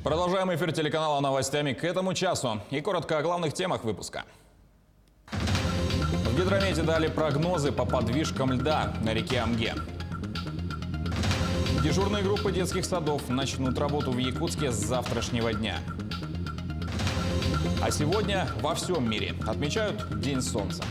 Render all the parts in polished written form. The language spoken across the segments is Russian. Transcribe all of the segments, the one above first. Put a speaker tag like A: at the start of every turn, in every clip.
A: Продолжаем эфир телеканала новостями к этому часу. И коротко о главных темах выпуска. В Гидромете дали прогнозы по подвижкам льда на реке Амге. Дежурные группы детских садов начнут работу в Якутске с завтрашнего дня. А сегодня во всем мире отмечают День Солнца.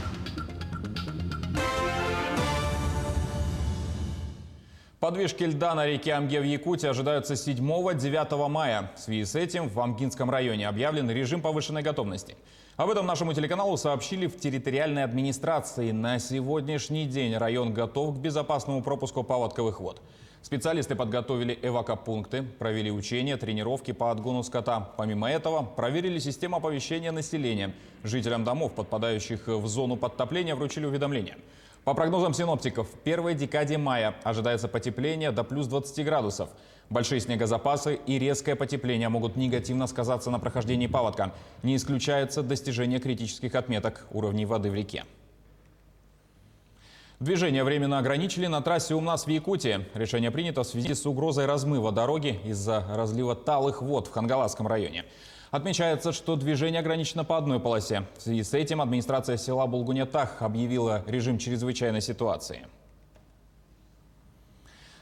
A: Подвижки льда на реке Амге в Якутии ожидаются 7-9 мая. В связи с этим в Амгинском районе объявлен режим повышенной готовности. Об этом нашему телеканалу сообщили в территориальной администрации. На сегодняшний день район готов к безопасному пропуску паводковых вод. Специалисты подготовили эвакопункты, провели учения, тренировки по отгону скота. Помимо этого, проверили систему оповещения населения. Жителям домов, подпадающих в зону подтопления, вручили уведомления. По прогнозам синоптиков, в первой декаде мая ожидается потепление до плюс 20 градусов. Большие снегозапасы и резкое потепление могут негативно сказаться на прохождении паводка. Не исключается достижение критических отметок уровней воды в реке. Движение временно ограничили на трассе у нас в Якутии. Решение принято в связи с угрозой размыва дороги из-за разлива талых вод в Хангаласском районе. Отмечается, что движение ограничено по одной полосе. В связи с этим администрация села Булгунетах объявила режим чрезвычайной ситуации.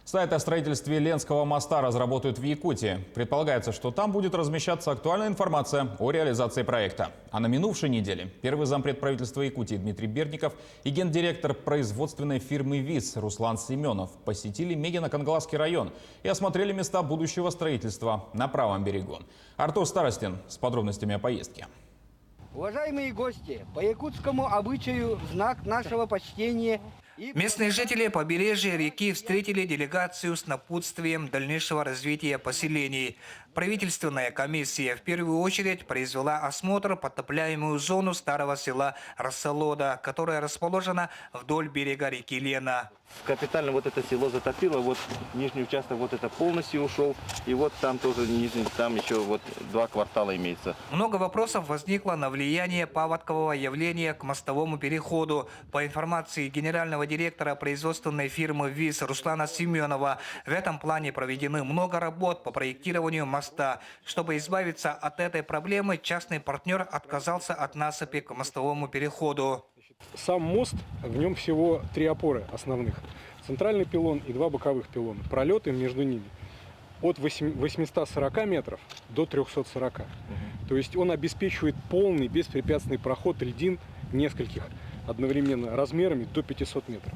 A: Сайт о строительстве Ленского моста разработают в Якутии. Предполагается, что там будет размещаться актуальная информация о реализации проекта. А на минувшей неделе первый зампред правительства Якутии Дмитрий Бердников и гендиректор производственной фирмы ВИЗ Руслан Семенов посетили Мегино-Кангаласский район и осмотрели места будущего строительства на правом берегу. Артур Старостин с подробностями о поездке.
B: Уважаемые гости, по якутскому обычаю в знак нашего почтения
C: местные жители побережья реки встретили делегацию с напутствием дальнейшего развития поселений. Правительственная комиссия в первую очередь произвела осмотр подтопляемую зону старого села Рассолода, которая расположена вдоль берега реки Лена.
D: Капитально вот это село затопило, вот нижний участок вот это полностью ушел, и вот там тоже нижний, там еще вот 2 квартала имеется.
C: Много вопросов возникло на влияние паводкового явления к мостовому переходу. По информации генерального директора производственной фирмы ВИЗ Руслана Семенова, в этом плане проведены много работ по проектированию моста. Чтобы избавиться от этой проблемы, частный партнер отказался от насыпи к мостовому переходу.
E: Сам мост, в нем всего 3 опоры основных. Центральный пилон и 2 боковых пилона. Пролеты между ними от 840 метров до 340. То есть он обеспечивает полный беспрепятственный проход льдин нескольких одновременно размерами до 500 метров.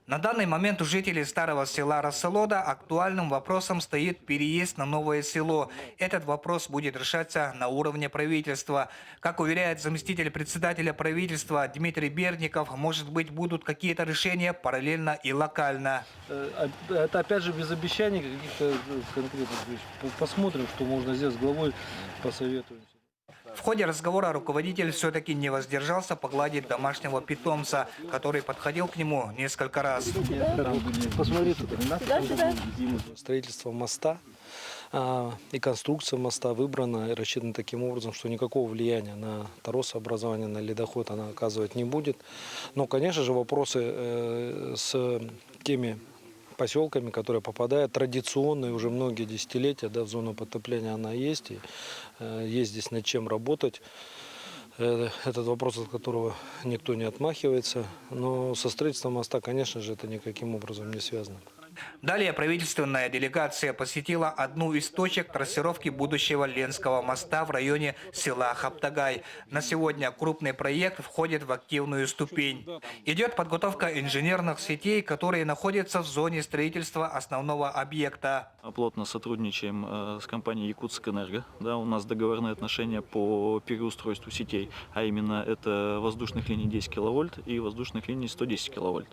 C: На данный момент у жителей старого села Рассолода актуальным вопросом стоит переезд на новое село. Этот вопрос будет решаться на уровне правительства. Как уверяет заместитель председателя правительства Дмитрий Бердников, может быть, будут какие-то решения параллельно и локально.
F: Это опять же без обещаний каких-то конкретных. Посмотрим, что можно сделать с главой, посоветуемся.
C: В ходе разговора руководитель все-таки не воздержался погладить домашнего питомца, который подходил к нему несколько раз.
F: Посмотри,
G: Строительство моста и конструкция моста выбрана и рассчитана таким образом, что никакого влияния на торосообразование, на ледоход она оказывать не будет. Но, конечно же, вопросы с теми поселками, которые попадают традиционно и уже многие десятилетия, в зону подтопления она есть, и есть здесь над чем работать. Этот вопрос, от которого никто не отмахивается, но со строительством моста, конечно же, это никаким образом не связано.
C: Далее правительственная делегация посетила одну из точек трассировки будущего Ленского моста в районе села Хаптагай. На сегодня крупный проект входит в активную ступень. Идет подготовка инженерных сетей, которые находятся в зоне строительства основного объекта.
H: Плотно сотрудничаем с компанией Якутскэнерго. У нас договорные отношения по переустройству сетей, а именно это воздушных линий 10 киловольт и воздушных линий 110 киловольт.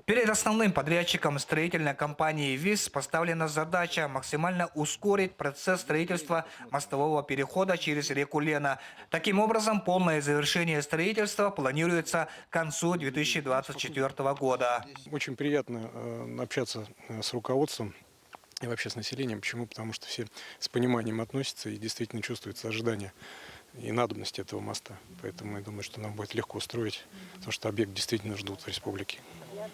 C: Перед основным подрядчиком строительной компании ВИЗ поставлена задача максимально ускорить процесс строительства мостового перехода через реку Лена. Таким образом, полное завершение строительства планируется к концу 2024 года.
E: Очень приятно общаться с руководством и вообще с населением. Почему? Потому что все с пониманием относятся и действительно чувствуется ожидание и надобность этого моста. Поэтому я думаю, что нам будет легко строить, потому что объект действительно ждут в республике.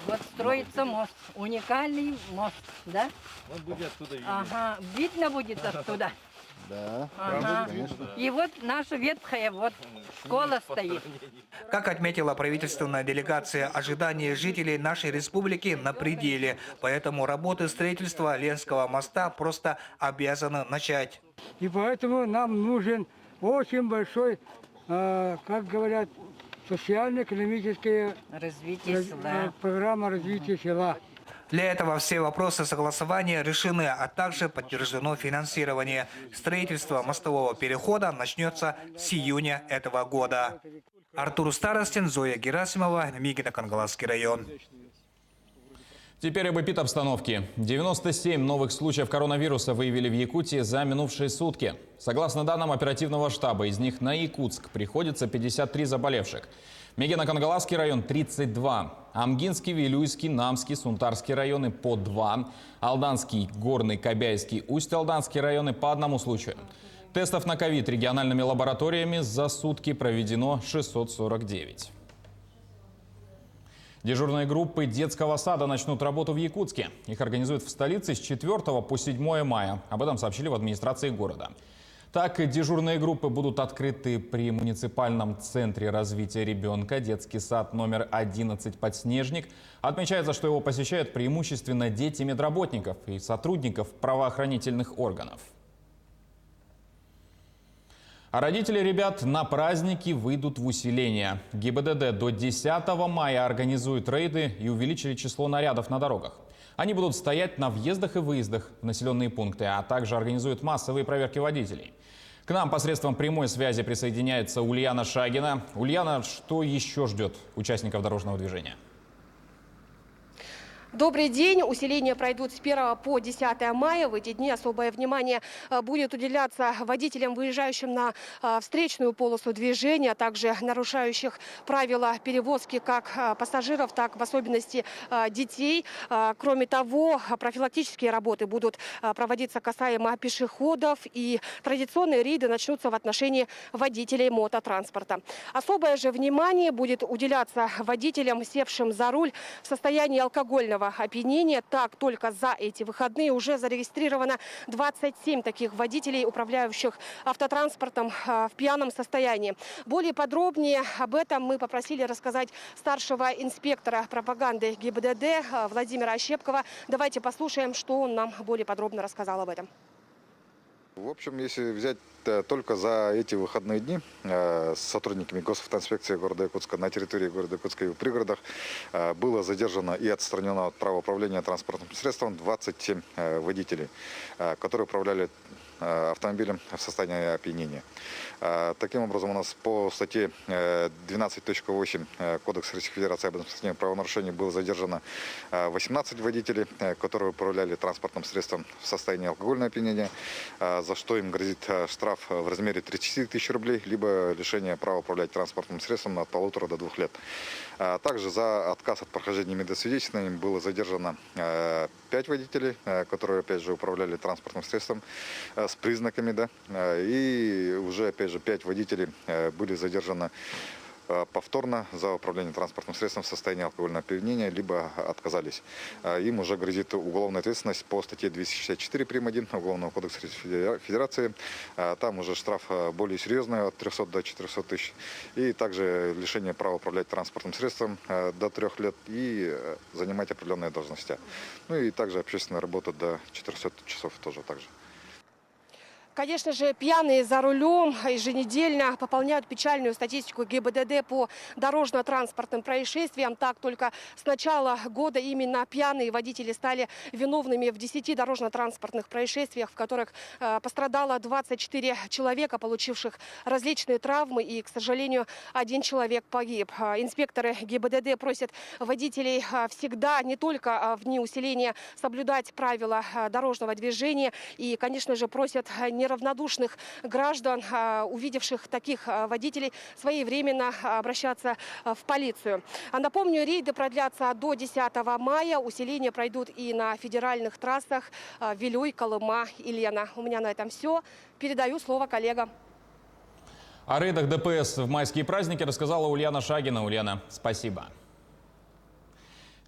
I: Вот строится мост, уникальный мост, да?
D: Вот будет оттуда видно.
I: Ага, видно будет оттуда.
J: Да,
I: Ага. И вот наша ветхая вот школа стоит.
C: Как отметила правительственная делегация, ожидания жителей нашей республики на пределе. Поэтому работы строительства Ленского моста просто обязаны начать.
B: И поэтому нам нужен очень большой, как говорят, социально-экономическая
I: Развитие села.
B: программа развития села.
C: Для этого все вопросы согласования решены, а также подтверждено финансирование. Строительство мостового перехода начнется с июня этого года. Артур Старостин, Зоя Герасимова, Мигино-Кангаласский район.
A: Теперь об эпидобстановке. 97 новых случаев коронавируса выявили в Якутии за минувшие сутки. Согласно данным оперативного штаба, из них на Якутск приходится 53 заболевших. Мигино-Кангаласский район – 32. Амгинский, Вилюйский, Намский, Сунтарский районы – по 2. Алданский, Горный, Кобяйский, Усть-Алданский районы – по 1 случаю. Тестов на ковид региональными лабораториями за сутки проведено 649. Дежурные группы детского сада начнут работу в Якутске. Их организуют в столице с 4 по 7 мая. Об этом сообщили в администрации города. Так, дежурные группы будут открыты при муниципальном центре развития ребенка, детский сад номер 11 «Подснежник». Отмечается, что его посещают преимущественно дети медработников и сотрудников правоохранительных органов. А родители ребят на праздники выйдут в усиление. ГИБДД до 10 мая организует рейды и увеличили число нарядов на дорогах. Они будут стоять на въездах и выездах в населенные пункты, а также организуют массовые проверки водителей. К нам посредством прямой связи присоединяется Ульяна Шагина. Ульяна, что еще ждет участников дорожного движения?
K: Добрый день. Усиления пройдут с 1 по 10 мая. В эти дни особое внимание будет уделяться водителям, выезжающим на встречную полосу движения, а также нарушающих правила перевозки как пассажиров, так в особенности детей. Кроме того, профилактические работы будут проводиться касаемо пешеходов, и традиционные рейды начнутся в отношении водителей мототранспорта. Особое же внимание будет уделяться водителям, севшим за руль в состоянии алкогольного опьянения. Так, только за эти выходные уже зарегистрировано 27 таких водителей, управляющих автотранспортом в пьяном состоянии. Более подробнее об этом мы попросили рассказать старшего инспектора пропаганды ГИБДД Владимира Ощепкова. Давайте послушаем, что он нам более подробно рассказал об этом.
J: В общем, если взять только за эти выходные дни с сотрудниками госавтоинспекции города Якутска на территории города Якутска и в пригородах было задержано и отстранено от права управления транспортным средством 27 водителей, которые управляли автомобилем в состоянии опьянения. Таким образом, у нас по статье 12.8 Кодекса Российской Федерации об административных правонарушениях было задержано 18 водителей, которые управляли транспортным средством в состоянии алкогольного опьянения, за что им грозит штраф в размере 30 тысяч рублей, либо лишение права управлять транспортным средством от 1,5 до 2 лет. Также за отказ от прохождения медосвидетельствования было задержано 5 водителей, которые, опять же, управляли транспортным средством с признаками, да, и уже, опять же, 5 водителей были задержаны повторно за управление транспортным средством в состоянии алкогольного опьянения, либо отказались. Им уже грозит уголовная ответственность по статье 264 прим.1 Уголовного кодекса Российской Федерации. Там уже штраф более серьезный, от 300 до 400 тысяч. И также лишение права управлять транспортным средством до 3 лет и занимать определенные должности. Ну и также общественная работа до 400 часов тоже так же.
K: Конечно же, пьяные за рулем еженедельно пополняют печальную статистику ГИБДД по дорожно-транспортным происшествиям. Так, только с начала года именно пьяные водители стали виновными в 10 дорожно-транспортных происшествиях, в которых пострадало 24 человека, получивших различные травмы, и, к сожалению, 1 человек погиб. Инспекторы ГИБДД просят водителей всегда, не только в дни усиления, соблюдать правила дорожного движения, и, конечно же, просят неравнодушных граждан, увидевших таких водителей, своевременно обращаться в полицию. Напомню, рейды продлятся до 10 мая. Усиления пройдут и на федеральных трассах Вилюй, Колыма и Лена. У меня на этом все. Передаю слово коллегам.
A: О рейдах ДПС в майские праздники рассказала Ульяна Шагина. Ульяна, спасибо.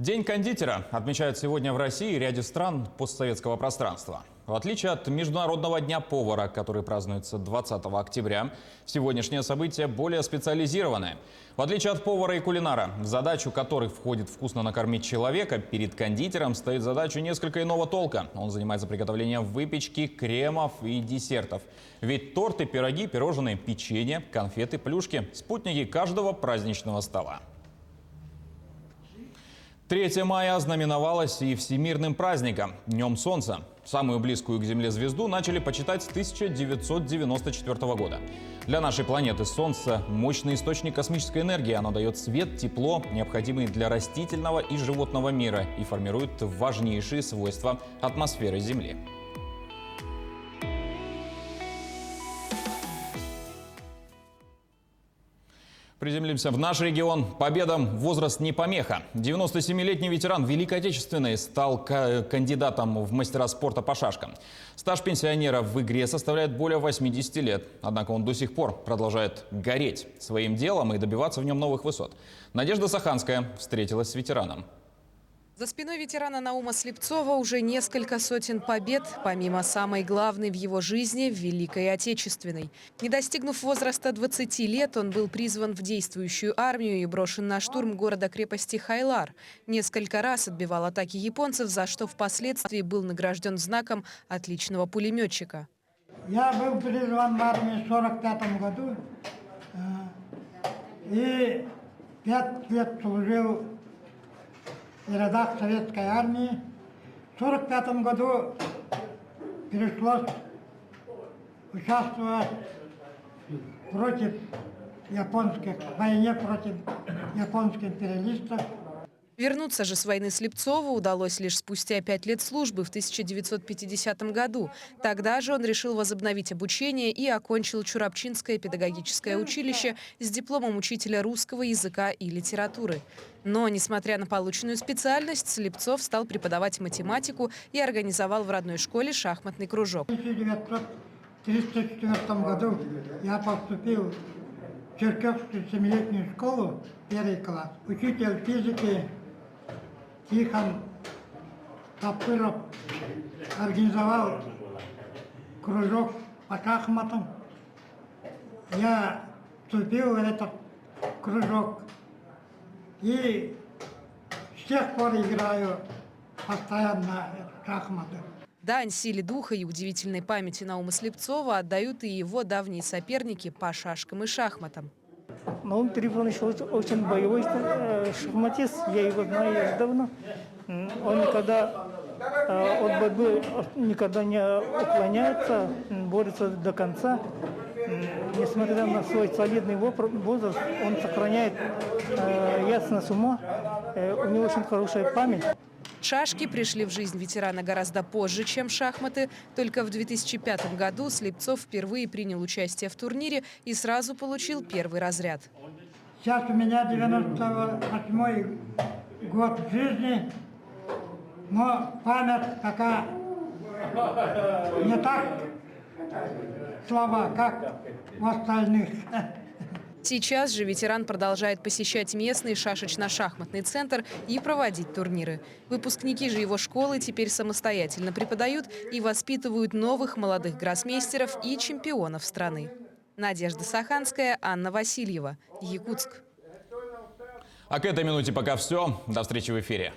A: День кондитера отмечают сегодня в России и ряде стран постсоветского пространства. В отличие от Международного дня повара, который празднуется 20 октября, сегодняшнее событие более специализированное. В отличие от повара и кулинара, в задачу которых входит вкусно накормить человека, перед кондитером стоит задача несколько иного толка. Он занимается приготовлением выпечки, кремов и десертов. Ведь торты, пироги, пирожные, печенье, конфеты, плюшки – спутники каждого праздничного стола. 3 мая ознаменовалось и всемирным праздником – Днем Солнца. Самую близкую к Земле звезду начали почитать с 1994 года. Для нашей планеты Солнце – мощный источник космической энергии. Оно дает свет, тепло, необходимые для растительного и животного мира, и формирует важнейшие свойства атмосферы Земли. Приземлимся в наш регион. Победам возраст не помеха. 97-летний ветеран Великой Отечественной стал кандидатом в мастера спорта по шашкам. Стаж пенсионера в игре составляет более 80 лет. Однако он до сих пор продолжает гореть своим делом и добиваться в нем новых высот. Надежда Саханская встретилась с ветераном.
L: За спиной ветерана Наума Слепцова уже несколько сотен побед, помимо самой главной в его жизни – Великой Отечественной. Не достигнув возраста 20 лет, он был призван в действующую армию и брошен на штурм города-крепости Хайлар. Несколько раз отбивал атаки японцев, за что впоследствии был награжден знаком отличного пулеметчика.
M: Я был призван в армию в 1945 году и 5 лет служил в рядах советской армии. В 1945 году пришлось участвовать против японских, в войне против японских империалистов.
L: Вернуться же с войны Слепцову удалось лишь спустя 5 лет службы в 1950 году. Тогда же он решил возобновить обучение и окончил Чурапчинское педагогическое училище с дипломом учителя русского языка и литературы. Но, несмотря на полученную специальность, Слепцов стал преподавать математику и организовал в родной школе шахматный кружок.
M: В 1934 году я поступил в Черкесскую 7-летнюю школу, 1 класс. Учитель физики Тихон Тапыров организовал кружок по шахматам. Я вступил в этот кружок и с тех пор играю постоянно в шахматы.
L: Дань силе духа и удивительной памяти Наума Слепцова отдают и его давние соперники по шашкам и шахматам.
N: Наум Трифонович очень боевой шахматист, я его знаю давно. Он от борьбы никогда не уклоняется, борется до конца. Несмотря на свой солидный возраст, он сохраняет ясность ума, у него очень хорошая память.
L: Шашки пришли в жизнь ветерана гораздо позже, чем шахматы. Только в 2005 году Слепцов впервые принял участие в турнире и сразу получил первый разряд.
M: Сейчас у меня 98-й год жизни, но память такая не так слаба, как у остальных.
L: Сейчас же ветеран продолжает посещать местный шашечно-шахматный центр и проводить турниры. Выпускники же его школы теперь самостоятельно преподают и воспитывают новых молодых гроссмейстеров и чемпионов страны. Надежда Саханская, Анна Васильева, Якутск.
A: А к этой минуте пока все. До встречи в эфире.